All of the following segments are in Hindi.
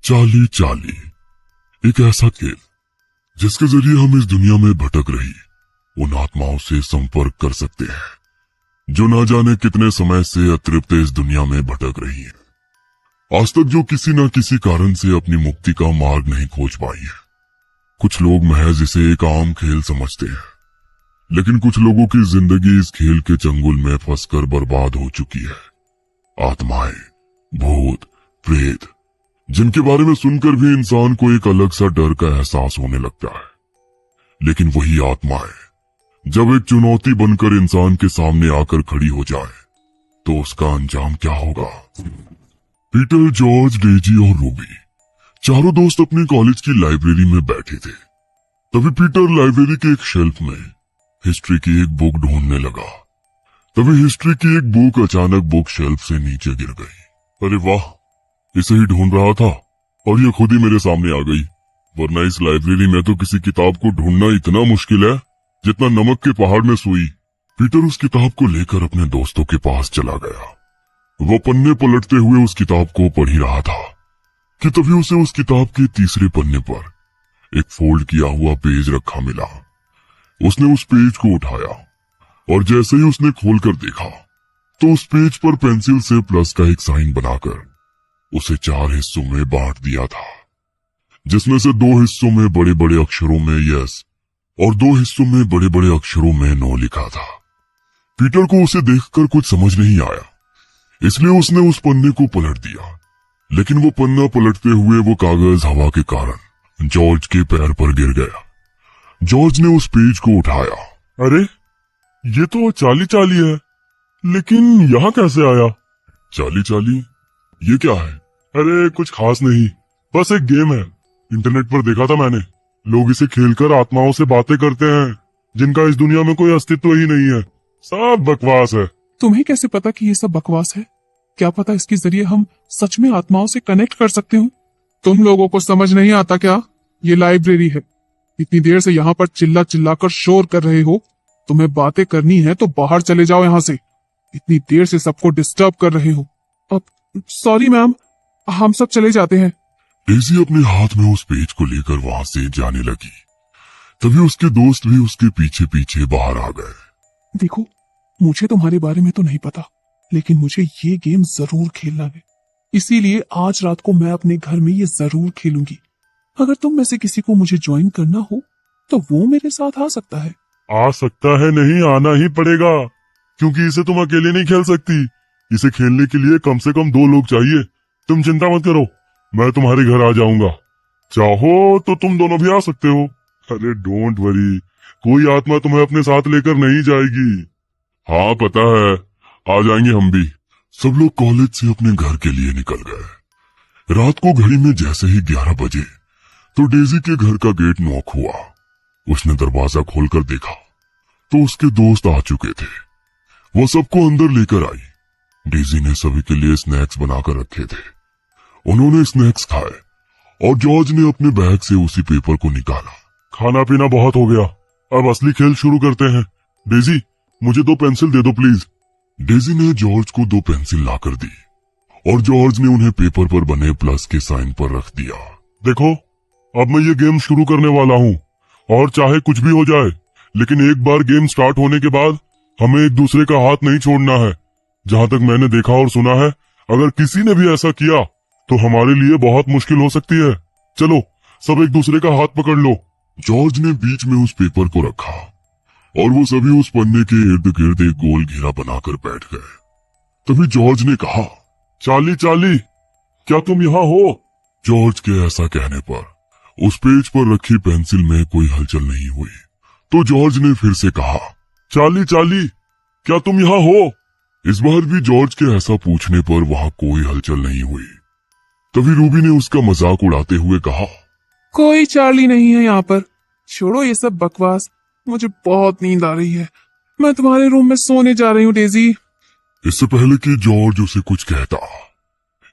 चाली चाली एक ऐसा खेल जिसके जरिए हम इस दुनिया में भटक रही उन आत्माओं से संपर्क कर सकते हैं जो ना जाने कितने समय से अतृप्त इस दुनिया में भटक रही हैं। आज तक जो किसी न किसी कारण से अपनी मुक्ति का मार्ग नहीं खोज पाई है। कुछ लोग महज इसे एक आम खेल समझते हैं, लेकिन कुछ लोगों की जिंदगी इस खेल के चंगुल में फंसकर बर्बाद हो चुकी है। आत्माएं, भूत, प्रेत, जिनके बारे में सुनकर भी इंसान को एक अलग सा डर का एहसास होने लगता है। लेकिन वही आत्माएं जब एक चुनौती बनकर इंसान के सामने आकर खड़ी हो जाए तो उसका अंजाम क्या होगा। पीटर, जॉर्ज, डेजी और रूबी चारों दोस्त अपने कॉलेज की लाइब्रेरी में बैठे थे। तभी पीटर लाइब्रेरी के एक शेल्फ में हिस्ट्री की एक बुक ढूंढने लगा। तभी हिस्ट्री की एक बुक अचानक बुक शेल्फ से नीचे गिर गई। अरे वाह, इसे ही ढूंढ रहा था और ये खुद ही मेरे सामने आ गई। वरना इस लाइब्रेरी में तो किसी किताब को ढूंढना इतना मुश्किल है जितना नमक के पहाड़ में सुई। पीटर उस किताब को लेकर अपने दोस्तों के पास चला गया। वो पन्ने पलटते हुए उस किताब को पढ़ ही रहा था कि तभी उसे उस किताब के तीसरे पन्ने पर एक फोल्ड किया हुआ पेज रखा मिला। उसने उस पेज को उठाया और जैसे ही उसने खोलकर देखा तो उस पेज पर पेंसिल से प्लस का एक साइन बनाकर उसे 4 हिस्सों में बांट दिया था, जिसमें से 2 हिस्सों में बड़े बड़े अक्षरों में यस और 2 हिस्सों में बड़े बड़े अक्षरों में नो लिखा था। पीटर को उसे देखकर कुछ समझ नहीं आया, इसलिए उसने उस पन्ने को पलट दिया। लेकिन वो पन्ना पलटते हुए वो कागज हवा के कारण जॉर्ज के पैर पर गिर गया। जॉर्ज ने उस पेज को उठाया। अरे, ये तो चाली चाली है, लेकिन यहाँ कैसे आया? चाली चाली, ये क्या है? अरे कुछ खास नहीं, बस एक गेम है। इंटरनेट पर देखा था मैंने। लोग इसे खेलकर आत्माओं से बातें करते हैं जिनका इस दुनिया में कोई अस्तित्व ही नहीं है। सब बकवास है। तुम्हें कैसे पता कि ये सब बकवास है? क्या पता इसके जरिए हम सच में आत्माओं से कनेक्ट कर सकते हो। तुम लोगों को समझ नहीं आता क्या? ये लाइब्रेरी है। इतनी देर से यहाँ पर चिल्ला चिल्ला कर शोर कर रहे हो। तुम्हें बातें करनी है तो बाहर चले जाओ यहाँ से। इतनी देर से सबको डिस्टर्ब कर रहे हो। अब सॉरी मैम, हम सब चले जाते हैं। डेजी अपने हाथ में उस पेज को लेकर वहां से जाने लगी। तभी उसके दोस्त भी उसके पीछे पीछे बाहर आ गए। देखो, मुझे तुम्हारे बारे में तो नहीं पता, लेकिन मुझे ये गेम जरूर खेलना है। इसीलिए आज रात को मैं अपने घर में ये जरूर खेलूंगी। अगर तुम में से किसी को मुझे ज्वाइन करना हो तो वो मेरे साथ आ सकता है। आ सकता है नहीं, आना ही पड़ेगा, क्योंकि इसे तुम अकेले नहीं खेल सकती। इसे खेलने के लिए कम से कम 2 लोग चाहिए। तुम चिंता मत करो, मैं तुम्हारे घर आ जाऊंगा। चाहो तो तुम दोनों भी आ सकते हो। अरे डोंट वरी, कोई आत्मा तुम्हें अपने साथ लेकर नहीं जाएगी। हाँ पता है, आ जाएंगे हम भी। सब लोग कॉलेज से अपने घर के लिए निकल गए। रात को घड़ी में जैसे ही 11 बजे तो डेजी के घर का गेट नॉक हुआ। उसने दरवाजा खोलकर देखा तो उसके दोस्त आ चुके थे। वो सबको अंदर लेकर आई। डेजी ने सभी के लिए स्नैक्स बनाकर रखे थे। उन्होंने स्नैक्स खाए और जॉर्ज ने अपने बैग से उसी पेपर को निकाला। खाना पीना बहुत हो गया, अब असली खेल शुरू करते हैं। डेजी, मुझे 2 पेंसिल दे दो प्लीज। डेजी ने जॉर्ज को 2 पेंसिल लाकर दी और जॉर्ज ने उन्हें पेपर पर बने प्लस के साइन पर रख दिया। देखो, अब मैं ये गेम शुरू करने वाला हूँ और चाहे कुछ भी हो जाए, लेकिन एक बार गेम स्टार्ट होने के बाद हमें एक दूसरे का हाथ नहीं छोड़ना है। जहाँ तक मैंने देखा और सुना है, अगर किसी ने भी ऐसा किया तो हमारे लिए बहुत मुश्किल हो सकती है। चलो सब एक दूसरे का हाथ पकड़ लो। जॉर्ज ने बीच में उस पेपर को रखा और वो सभी उस पन्ने के इर्द गिर्द एक गोल घेरा बनाकर बैठ गए। तभी जॉर्ज ने कहा, चाली चाली, क्या तुम यहाँ हो? जॉर्ज के ऐसा कहने पर उस पेज पर रखी पेंसिल में कोई हलचल नहीं हुई। तो जॉर्ज ने फिर से कहा, चाली चाली, क्या तुम यहाँ हो? इस बार भी जॉर्ज के ऐसा पूछने पर वहां कोई हलचल नहीं हुई। तभी रूबी ने उसका मजाक उड़ाते हुए कहा, कोई चार्ली नहीं है यहाँ पर। छोड़ो ये सब बकवास, मुझे बहुत नींद आ रही है। मैं तुम्हारे रूम में सोने जा रही हूँ डेजी। इससे पहले कि जॉर्ज उसे कुछ कहता,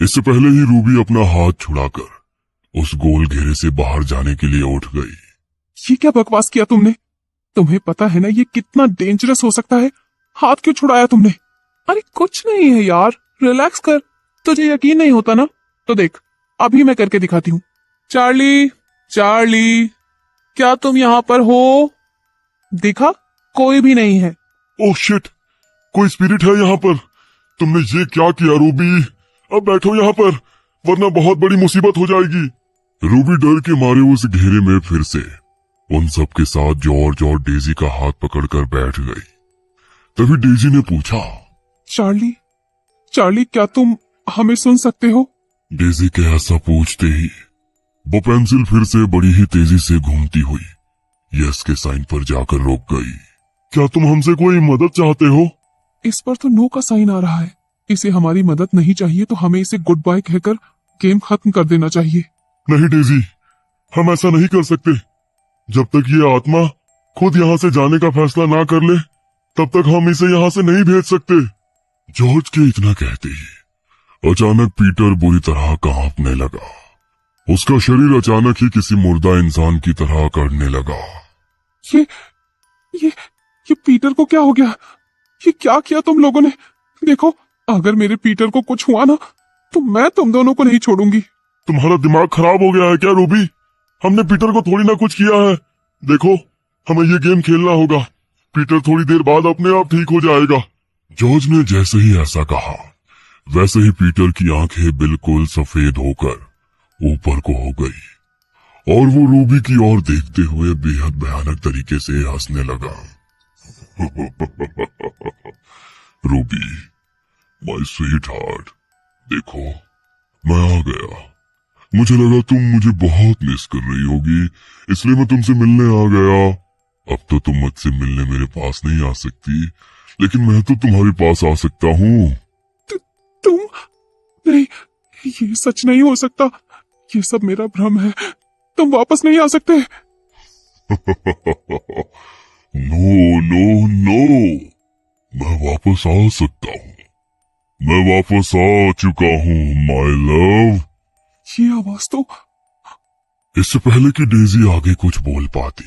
इससे पहले ही रूबी अपना हाथ छुड़ाकर उस गोल घेरे से बाहर जाने के लिए उठ गई। ये क्या बकवास किया तुमने? तुम्हें पता है ना ये कितना डेंजरस हो सकता है। हाथ क्यों छुड़ाया तुमने? अरे कुछ नहीं है यार, रिलैक्स कर। तुझे यकीन नहीं होता ना? तो देख, अभी मैं करके दिखाती हूँ। चार्ली, चार्ली, क्या तुम यहाँ पर हो? देखा, कोई भी नहीं है। ओह शिट, कोई स्पिरिट है यहाँ पर। तुमने ये क्या किया रूबी? अब बैठो यहाँ पर, वरना बहुत बड़ी मुसीबत हो जाएगी। रूबी डर के मारे उस घेरे में फिर से उन सब के साथ जॉर्ज और डेजी का हाथ पकड़कर बैठ गई। तभी डेजी ने पूछा, चार्ली, चार्ली, क्या तुम हमें सुन सकते हो? डेजी के ऐसा पूछते ही वो पेंसिल फिर से बड़ी ही तेजी से घूमती हुई यस के साइन पर जाकर रुक गई। क्या तुम हमसे कोई मदद चाहते हो? इस पर तो नो का साइन आ रहा है। इसे हमारी मदद नहीं चाहिए, तो हमें इसे गुड बाय कहकर गेम खत्म कर देना चाहिए। नहीं डेजी, हम ऐसा नहीं कर सकते। जब तक ये आत्मा खुद यहाँ से जाने का फैसला ना कर ले, तब तक हम इसे यहाँ से नहीं भेज सकते। जॉर्ज के इतना कहते ही अचानक पीटर बुरी तरह कांपने लगा। उसका शरीर अचानक ही किसी मुर्दा इंसान की तरह करने लगा। ये ये पीटर को क्या हो गया? ये क्या किया तुम लोगों ने? देखो, अगर मेरे पीटर को कुछ हुआ ना, तो मैं तुम दोनों को नहीं छोड़ूंगी। तुम्हारा दिमाग खराब हो गया है क्या रूबी? हमने पीटर को थोड़ी ना कुछ किया है। देखो, हमें ये गेम खेलना होगा। पीटर थोड़ी देर बाद अपने आप ठीक हो जाएगा। जॉर्ज ने जैसे ही ऐसा कहा, वैसे ही पीटर की आंखें बिल्कुल सफेद होकर ऊपर को हो गई और वो रूबी की ओर देखते हुए बेहद भयानक तरीके से हंसने लगा। रूबी, माय स्वीट हार्ट, देखो मैं आ गया। मुझे लगा तुम मुझे बहुत मिस कर रही होगी, इसलिए मैं तुमसे मिलने आ गया। अब तो तुम मुझसे मिलने मेरे पास नहीं आ सकती, लेकिन मैं तो तुम्हारे पास आ सकता हूँ। तुम नहीं, ये सच नहीं हो सकता। ये सब मेरा भ्रम है। तुम वापस नहीं आ सकते। नो नो नो, मैं वापस आ सकता हूँ। मैं वापस आ चुका हूँ माय लव। ये आवाज तो... इससे पहले कि डेजी आगे कुछ बोल पाती,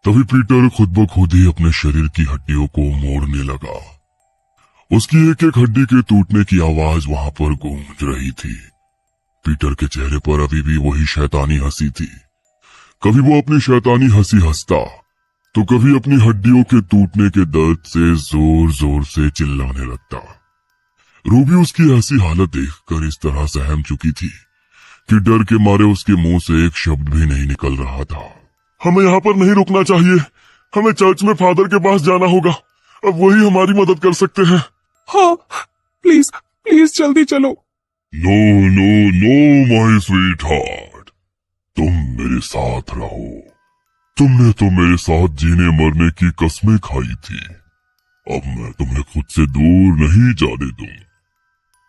तभी पीटर खुद ब खुद ही अपने शरीर की हड्डियों को मोड़ने लगा। उसकी एक एक हड्डी के टूटने की आवाज वहां पर गूंज रही थी। पीटर के चेहरे पर अभी भी वही शैतानी हंसी थी। कभी वो अपनी शैतानी हंसी हंसता, तो कभी अपनी हड्डियों के टूटने के दर्द से जोर जोर से चिल्लाने लगता। रूबी उसकी ऐसी हालत देखकर इस तरह सहम चुकी थी कि डर के मारे उसके मुंह से एक शब्द भी नहीं निकल रहा था। हमें यहाँ पर नहीं रुकना चाहिए। हमें चर्च में फादर के पास जाना होगा। अब वही हमारी मदद कर सकते हैं। हाँ, प्लीज प्लीज जल्दी चलो। No no no my sweetheart, तुम मेरे साथ रहो। तुमने तो मेरे साथ जीने मरने की कस्में खाई थी। अब मैं तुम्हें खुद से दूर नहीं जाने दूं।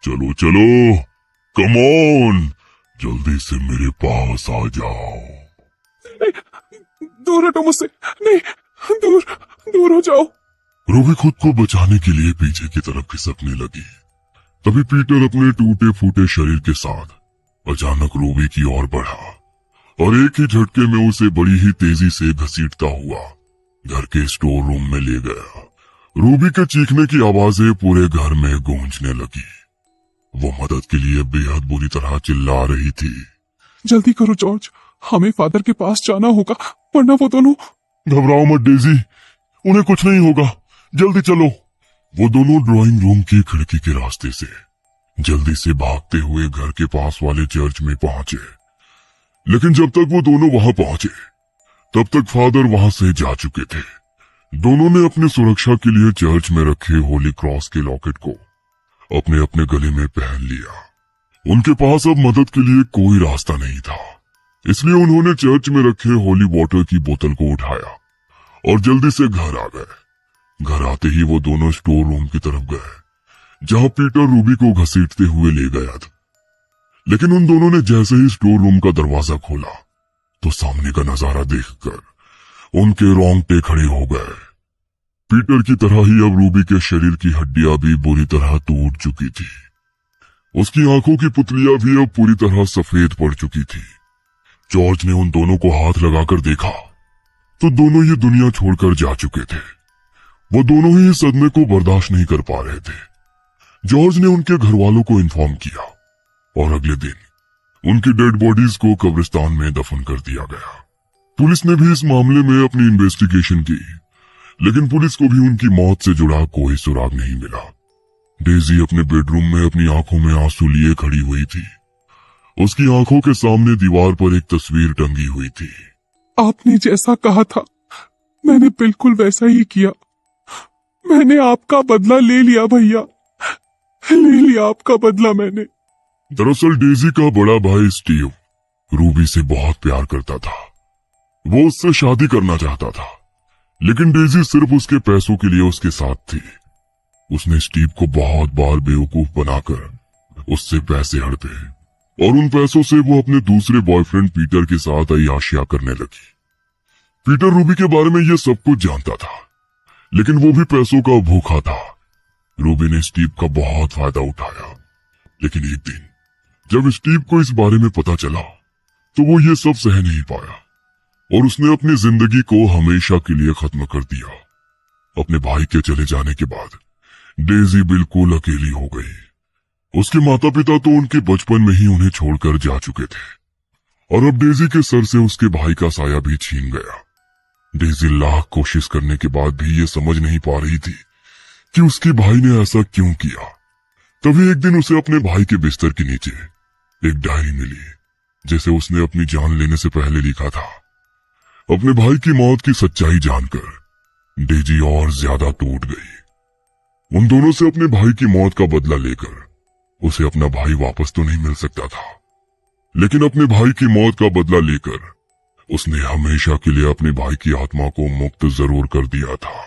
चलो चलो, कम ऑन, जल्दी से मेरे पास आ जाओ। दूर हटो मुझसे। नहीं, दूर दूर हो जाओ। रूबी खुद को बचाने के लिए पीछे की तरफ खिसकने लगी। तभी पीटर अपने टूटे फूटे शरीर के साथ अचानक रूबी की ओर बढ़ा और एक ही झटके में उसे बड़ी ही तेजी से घसीटता हुआ घर के स्टोर रूम में ले गया। रूबी के चीखने की आवाजें पूरे घर में गूंजने लगी। वो मदद के लिए बेहद बुरी तरह चिल्ला रही थी। जल्दी करो जॉर्ज, हमें फादर के पास जाना होगा, वरना वो दोनों... घबराओ मत डेजी, उन्हें कुछ नहीं होगा। जल्दी चलो। वो दोनों ड्राइंग रूम की खिड़की के रास्ते से जल्दी से भागते हुए घर के पास वाले चर्च में पहुंचे। लेकिन जब तक वो दोनों वहां पहुंचे, तब तक फादर वहां से जा चुके थे। दोनों ने अपनी सुरक्षा के लिए चर्च में रखे होली क्रॉस के लॉकेट को अपने अपने गले में पहन लिया। उनके पास अब मदद के लिए कोई रास्ता नहीं था, इसलिए उन्होंने चर्च में रखे होली वाटर की बोतल को उठाया और जल्दी से घर आ गए। घर आते ही वो दोनों स्टोर रूम की तरफ गए, जहां पीटर रूबी को घसीटते हुए ले गया था। लेकिन उन दोनों ने जैसे ही स्टोर रूम का दरवाजा खोला, तो सामने का नजारा देखकर उनके रोंगटे खड़े हो गए। पीटर की तरह ही अब रूबी के शरीर की हड्डियां भी बुरी तरह टूट चुकी थी। उसकी आंखों की पुतलियां भी अब पूरी तरह सफेद पड़ चुकी थी। जॉर्ज ने उन दोनों को हाथ लगाकर देखा, तो दोनों ये दुनिया छोड़कर जा चुके थे। वो दोनों ही इस सदमे को बर्दाश्त नहीं कर पा रहे थे। जॉर्ज ने उनके घर वालों को इन्फॉर्म किया और अगले दिन उनकी डेड बॉडीज को कब्रिस्तान में दफन कर दिया गया। पुलिस ने भी इस मामले में अपनी इन्वेस्टिगेशन की, लेकिन पुलिस को भी उनकी मौत से जुड़ा कोई सुराग नहीं मिला। डेजी अपने बेडरूम में अपनी आंखों में आंसू लिए खड़ी हुई थी। उसकी आंखों के सामने दीवार पर एक तस्वीर टंगी हुई थी। आपने जैसा कहा था मैंने बिल्कुल वैसा ही किया। मैंने आपका बदला ले लिया भैया, ले लिया आपका बदला मैंने। दरअसल डेजी का बड़ा भाई स्टीव रूबी से बहुत प्यार करता था। वो उससे शादी करना चाहता था, लेकिन डेजी सिर्फ उसके पैसों के लिए उसके साथ थी। उसने स्टीव को बहुत बार बेवकूफ बनाकर उससे पैसे हड़पे और उन पैसों से वो अपने दूसरे बॉयफ्रेंड पीटर के साथ अय्याशियां करने लगी। पीटर रूबी के बारे में ये सब कुछ जानता था, लेकिन वो भी पैसों का भूखा था। रूबी ने स्टीव का बहुत फायदा उठाया, लेकिन एक दिन जब स्टीव को इस बारे में पता चला तो वो ये सब सह नहीं पाया और उसने अपनी जिंदगी को हमेशा के लिए खत्म कर दिया। अपने भाई के चले जाने के बाद डेजी बिल्कुल अकेली हो गई। उसके माता पिता तो उनके बचपन में ही उन्हें छोड़कर जा चुके थे और अब डेजी के सर से उसके भाई का साया भी छीन गया। डेजी लाख कोशिश करने के बाद भी ये समझ नहीं पा रही थी कि उसके भाई ने ऐसा क्यों किया। तभी एक दिन उसे अपने भाई के बिस्तर के नीचे एक डायरी मिली, जैसे उसने अपनी जान लेने से पहले लिखा था। अपने भाई की मौत की सच्चाई जानकर डेजी और ज्यादा टूट गई। उन दोनों से अपने भाई की मौत का बदला लेकर उसे अपना भाई वापस तो नहीं मिल सकता था, लेकिन अपने भाई की मौत का बदला लेकर उसने हमेशा के लिए अपने भाई की आत्मा को मुक्त जरूर कर दिया था।